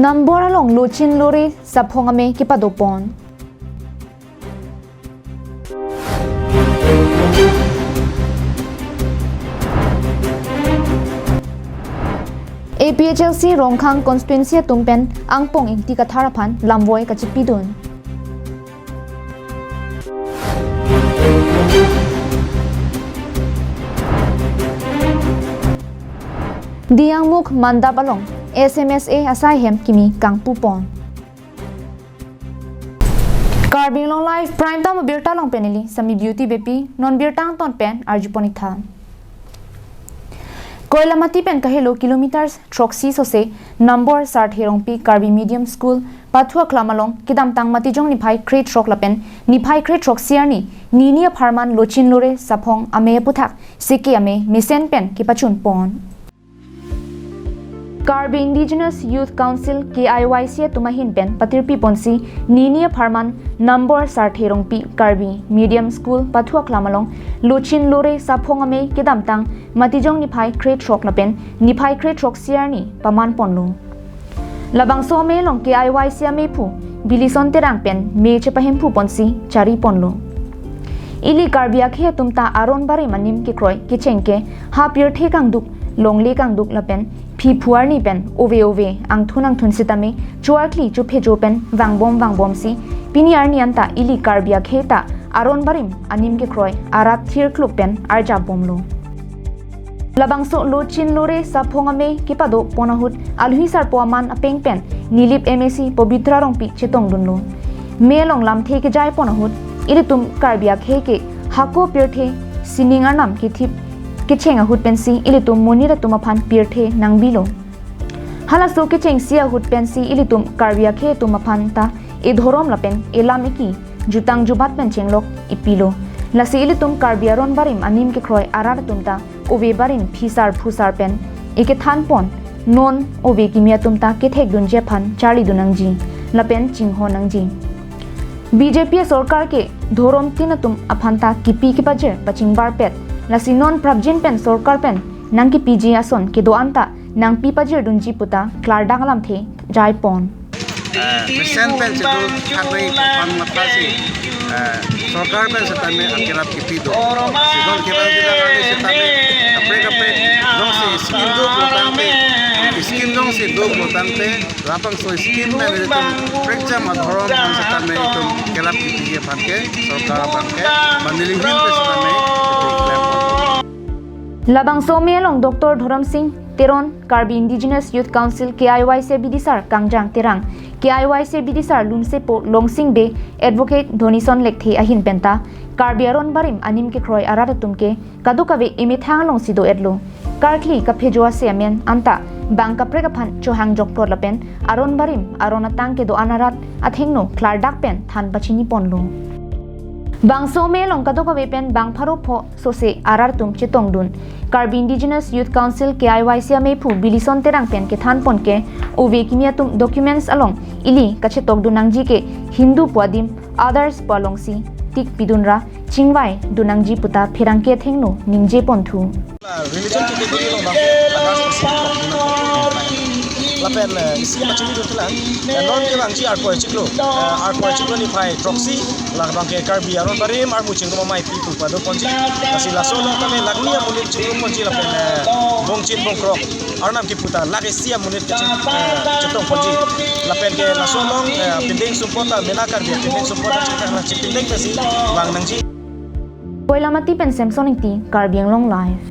Number along Luchin Luri Sapongame Kipadopon. APHLC Rongkhang Constituency Tumpen Angpong Inti Katharapan Lamvoy Kachipidun. Diangmuk Mandabalong SMSA Asaihem Kimi Kangpupon. Carbing Long Life Prime Time Birta Long Penili Sami Beauty Bepi Non Birtang Ton Pen Arjuponitha. Koilamati pen kahelo kilometers troxi sose number sart herongpi Karbi Medium School Pathua Klamalong kidam tang matijong niphai crate trok lapen niphai crate trok siarni ninia pharman lochin lore sapong ame puthak siki ame misen pen kipachun pon. Karbi Indigenous Youth Council KIYC tumahin pen patirpi ponsi ninia pharman number sart herongpi Karbi Medium School Pathua Klamalong lochin lore sapong ame kidam tang matijong niphai crate trok lapen niphai crate trok siarni paman ponlu. Labang so me long KIYC ame pu bilison terang pen me chepahem pu ponsi chari ponlu. Ili Karbiak he tumta aron bare manim ki kroy ki chengke ha pier the kang duk longle kang duk lapen phi phuarni pen ove ang thun sitame chuarkli chu phejo pen wangbom si piniar ni anta ili Karbiak he ta aron barim anim ki kroy arat thir kluk pen arja bomlu. Labangso lochin lore sapongame kipado ponahut alhui sarpoaman apeng pen nilip MSc Pobitra rongpi chetong dunlo melong lamthe ke jai ponahut ilitum Karbiak he ke hako pirthe siningar nam kithip kichenga hut pensi ilitum monira tumaphan pirthe nangbilo halaso kicheng sia hut pensi ilitum Karbiak he tumaphan ta e dhorom lapen elamiki jutang jubat pen chenglok ipilo lasi ilitum Karbiaron barim anim ke kroy arar tumta ove barin phisar phusar pen eke than pon non ove kimia tumta ke thek dun je phan chari dunangji lapen chingho nangji BJP सरकार के धोरम तिनतुम अफांता किपी की बजे पचिंगबार पेट लसी non प्रबजिन pen सरकार pen नंग की PG आसन के दो अंता नंग पी पजे दुंजी पुता क्लार डांगलाम थे जाय पोन मिशन पेन से दो खाने पान मत्ता से सरकार पेन से तमे अकेला किपी दो सिगोल के बाद जिला वाले से तमे कपड़े दो से स्किन दो बोतांते स्किन दो से दो बोतांते रापंग सो स्किन में तो फ्रैक्चर मधोरम से तमे तो अकेला किपी ये फान के सरकार फान के मंदिर हिल पे से तमे Labang Somelong Dr. Dhoram Singh Teron Karbi Indigenous Youth Council KIYC Bidisar Kangjang Terang KIYC Bidisar Lunsepo Longsing Be Advocate Dhonison Lekthe Ahin Penta Karbiaron Barim Anim ke Kroy Arara Tumke Kadukave Imithang Long Sido Edlo Karkli Kaphejoa Semen Anta Bang Kapregapan Chohang Joktor Lapen Aron Barim Aronatang ke do Anarat Athengno Klardak Pen Than Bachini Ponlo Bangso melong kadoka wepen bang pharo pho sose arar tum chitong dun Karbi Indigenous Youth Council KIYC ame phu bilison terang pen ke than pon ke ove kimia tum documents along ili kachetok dunangji ke Hindu pwadim others palongsi tik pidunra chingwai dunangji puta phirangke thengno ningje ponthu religion की degree लो बांग लापेन इसी मचली जो तलान non के बांग जी are को चिकलो नि phi ट्रॉक्सी लाग बांग के कार्बी आरोन बारिम आर मुचिंग को माइ पीपु पादो पंजी असि लासो लो तमे लागनी मुनिट चिकलो पंजी लापेन बोंगचिन बोंक्रॉक आर नाम की पुता लागे सिया मुनिट के चितों पंजी लापेन के लासो लो पिंडिंग सुपोता मेना कर दिया पिंडिंग सुपोता चिकला चिपिंडिंग पेसी बांग नंगजी Koilamati pen Samsoniti Karbiang Long Life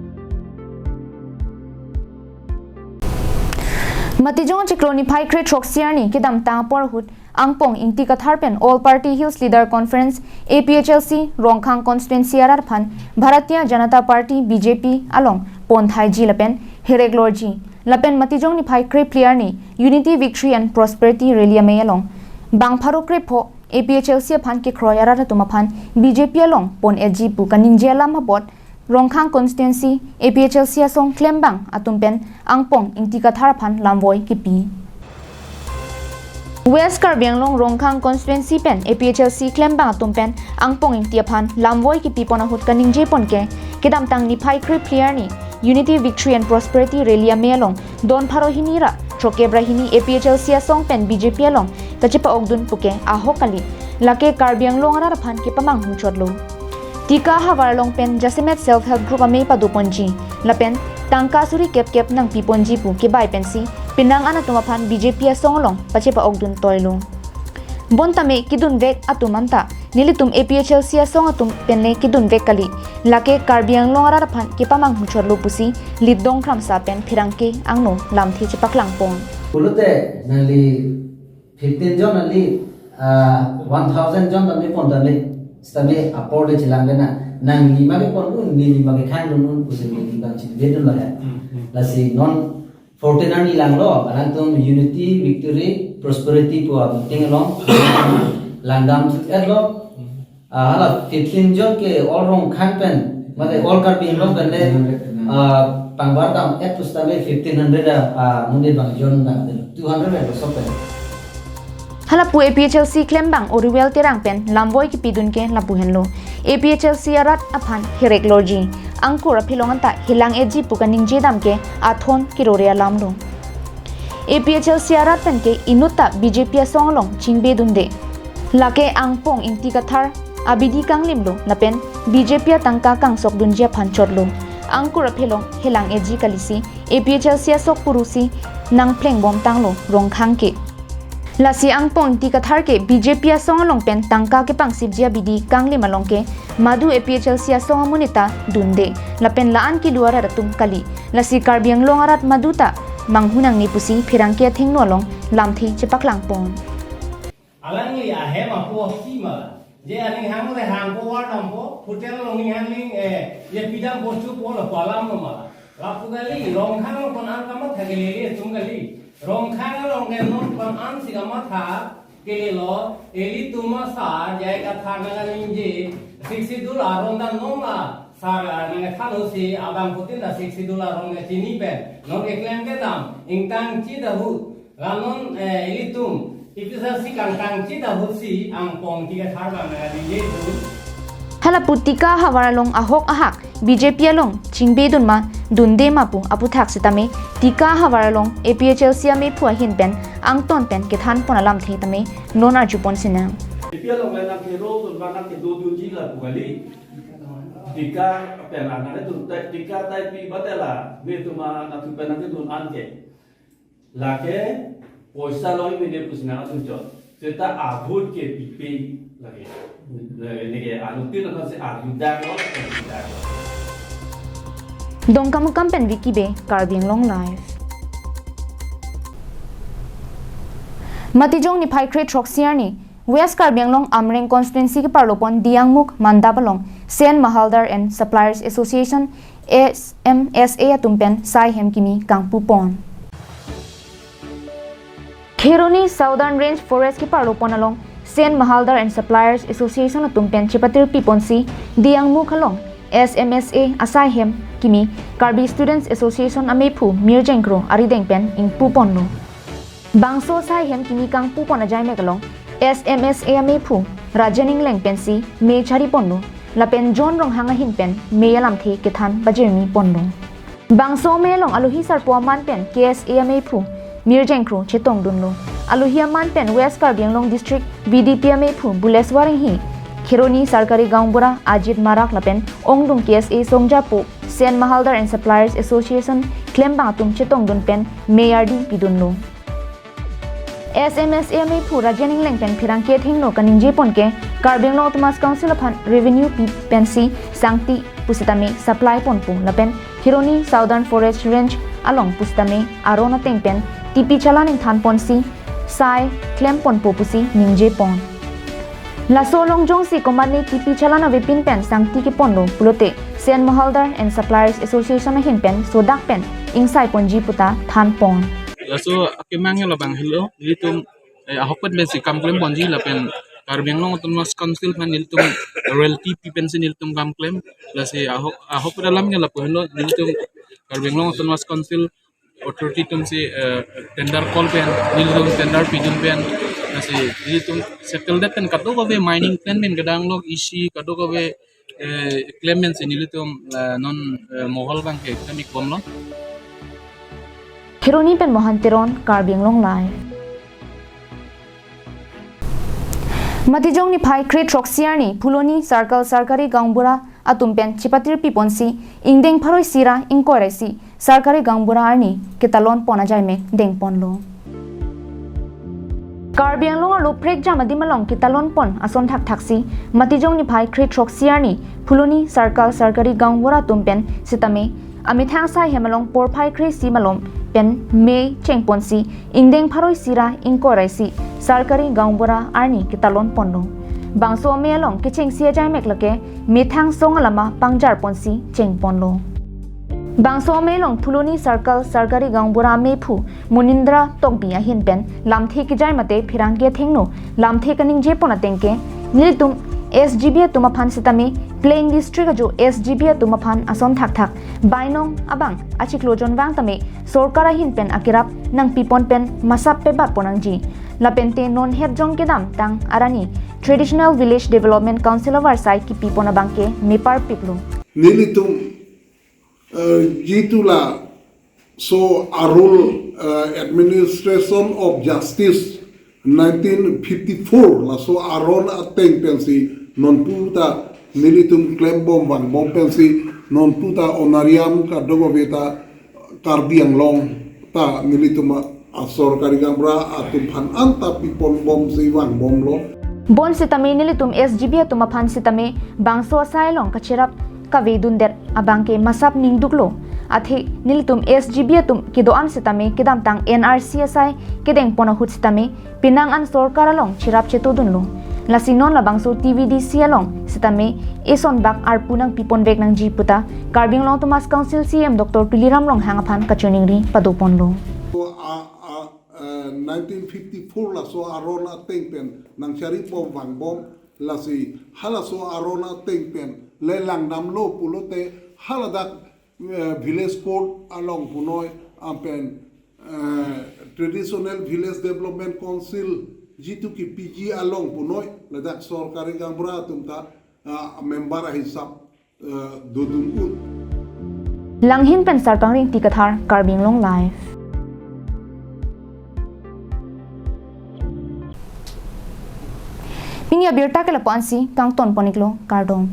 Matijong Chikloni Pai Kre Troxiani Kidam Ta Porhut Angpong Inti Katharpen All Party Hills Leader Conference APHLC Rongkhang Constituency Ararphan Bharatiya Janata Party BJP along Ponthai Ji Lapen Hereglorji Lapen Matijong ni Pai Kre Pliarni Unity Victory and Prosperity Rally Ame along Bang Pharo Kre Pho APHLC Phan ke Kroyara Tumaphan BJP along Pon Eji Pu Kaning Jelam Habot Rongkhang Constituency APHLC Asong Klembang Atumpen Angpong Inti Katharphan Lamvoy Kipi West Karbiang Long Rongkhang Constituency Pen APHLC Klembang Atumpen Angpong Inti Aphan Lamvoy Kipi Ponahut Kaning Je Ponke Kedam Tang ni Pai Kre Pliarni Unity Victory and Prosperity Rally Ame along Don Pharo Hinira troke brahini APHL sia song pen BJP along kachipa ogdun puke aho kali lake karbiang long ara phan ke pamang hu chotlo tika hawar long pen jasimet self help group ame paduponji lapen tangka suri kep nang piponji pu ke bai pensi pinang ana tuma phan BJP song long pachipa ogdun toilo bontame kidun vek atumanta nilitum APHL sia song atum penle kidun vek kali lake karbiang long ara phan ke pamang hu chotlo pusi lidong khram sa pen phirangke angno lamthi chipaklang pon Pulute nali 15 jon nali 1000 jon nali pon nali stame aporde chilang na nang lima ke pon un ni lima ke khang nun puse ni bang chit bedun la la si non 14 ani lang lo alang tum unity victory prosperity pu ting along langdam chit lo hala 15 jon ke all wrong khang pen mate all kar bi lo pen le pangbar tam et pustame 1500 munde bang jon na 200 le so pen halapu APHLC claim bang oriwel terang pen lamboy ki pidun ke lapu henlo APHLC arat aphan hirek lorji angkur apilong anta hilang eji pukaning jedam ke athon kiroria lamlo APHLC arat pen ke inuta BJP songlong chingbe dunde lake angpong inti kathar abidi kanglimlo lapen BJP tangka kangsok dunjia phanchotlo angkur apilong hilang eji kalisi APHLC sok purusi nang pleng bom tanglo rongkhang ke lasi angpong ti kathar ke BJP song long pen tangka ke pangsip jia bidi kangli malong ke madu APHLC song munita dunde lapen laan ki luara ratum kali lasi karbiang long arat maduta manghunang ni pusi phirang ke thingno long lamthi chepaklang pon alang li a he ma po ki ma je aning hang le hang po war dam po hotel long ning hang ning ye pidang po chu po la palam ma la pu gali rong hang kon an kam thage le tum gali rong khang long ge non pam an si ga ma tha ke le lo eli tuma sa jai ka tha na ga ning je 60 dollar rong da no ma sa na ga tha no si abang putin da 60 dollar rong ge chini pe no ke klem ke dam ing tang chi da hu la non eli tum ipisa si kang kang chi da hu si ang pong ti ga thar ba na ga ning je halaputika hawaralong ahok ahak BJP along chingbe dunma dunde mapu aputhak sitame tika hawaralong APHLC ame phua hin pen angton pen ke than ponalam the tame non arjupon sina APHL long la ke ro dun ba na ke do du ji la pugali tika pen la na dun ta tika tai pi batela me tuma na tu pen na dun an ke la ke poisa loi me ne pusna dun jo seta abut ke pi lagi nege anutin na se ayuda lo dongkam kampen wikibe karbiang long live matijong ni phai kre troxiar ni west karbiang long amreng constituency ke parlopon diangmuk mandabalong sen mahaldar and suppliers association SMSA atumpen sai hem kimi kangpu pon kheroni southern range forest ke parlopon along sen mahaldar and suppliers association atumpen chipatir piponsi diangmuk along SMSA asai hem kimi Karbi Students Association amephu mirjengkro aridengpen ing puponlo bangso sai hem kimi kang pupon ajai mekalong SMSA amephu rajaning lengpensi me chari ponlo lapen jon rong hanga hinpen me yalam the kethan bajemi ponlo bangso me long aluhi sarpo man pen KSA amephu mirjengkro chetong dunlo aluhi man pen West Karbiang Long District BDP amephu buleswaring hi Khironi Sarkari Gaungbura Ajit Marak Lapen Ongdung KSA Songjapo Sen Mahaldar and Suppliers Association Klembang Tum Chetong Dun Pen Mayardi Pidunlo SMSA me pura jening lengpen phirang ke thingno kaninje ponke Karbiang Long Autonomous Council of Revenue Pensi Sangti Pusitame Supply Ponpu Lapen Khironi Southern Forest Range along Pusitame Arona Tengpen TP Chalaning Than Ponsi Sai Klem Ponpo Pusi Ningje Pon La solong jong si komani TP Chalana Vipin Pen Sangti ki ponlo pulote Sen Mahaldar and Suppliers Association na hinpen sodak pen ingsai ponji puta than pon so akimang la bang hello litum ahokot besi kam claim bonji la pen Karbiang Long Autonomous Council man niltum royalty pension niltum kam claim la se ahok dalam la po hello niltum Karbiang Long Autonomous Council authority tum se tender call pen niltum tender pijun pen na se niltum settle that pen kato ko be mining plan men gadang log isi kato ko be claimants niltum non mohol bang ke kami komlo Khironi pen mohantiron karbing long lai Matijong ni phai kre troxiar ni phuloni circle sarkari gangbura atumpen chipatir piponsi ingdeng pharoi sira ingkoresi sarkari gangbura arni kitalon ponajai mek deng ponlo Karbiang long lo prek jam adi malong kitalon pon ason thak thaksi matijong ni phai kre troxiar ni phuloni circle sarkari gangbura tumpen sitame amithang sai hemalong por phai kre si malom pen me chengponsi ingdeng pharoi sira ingkoresi sarkari gangbura arni kitalon ponlo bangso me along kicheng sia jai mek lake mithang songalama pangjar ponsi chengponlo bangso me long phuloni circle sarkari gangbura me phu munindra tokbi a hin pen lamthe ki jai mate phirangge thengno lamthe kaning je pona tengke niltum SGB tumaphan sitame plain district jo SGB tumaphan ason thak thak bainong abang achiklojon wang tame sorkara hin pen akirap nang pipon pen masap pe bat ponangji lapente non het jong kedam tang arani traditional village development council of Arsai ki pipona bangke mepar piplu nilitum jitula so arul administration of justice 1954 la so aron ateng pensi non puta nilitum claim bom van bom pensi non puta onariam ka dogoveta karbiang long ta nilitum asor karigambra atum phan anta pipon bom si van bom lo bon sitame nilitum SGB tumaphan sitame bangso sai long kachirap kavedundet abangke masap ningduklo athi nilitum SGB tum kidoan sitame kidam tang NRCSI kideng pona hut sitame pinang an sorkar along chirap chetodunlo lasinon labangso TVDC along sitame eson bak arpunang pipon vek nang jiputa Karbing Long Thomas Council CM Dr. Tuliram Long hangaphan kachuningri padoponlo 1954 la so arona tengpen nang chari bom wang bom la si hala so arona tengpen le lang nam lo pulote hala dak village court along punoi ampen traditional village development council jitu ki PG along punoi le dak sorkari gangbura tumta member hisap dodun langhin pen sartang ring tikathar Karbing Long live Pinya birta kala pansi kang ton poniklo kardom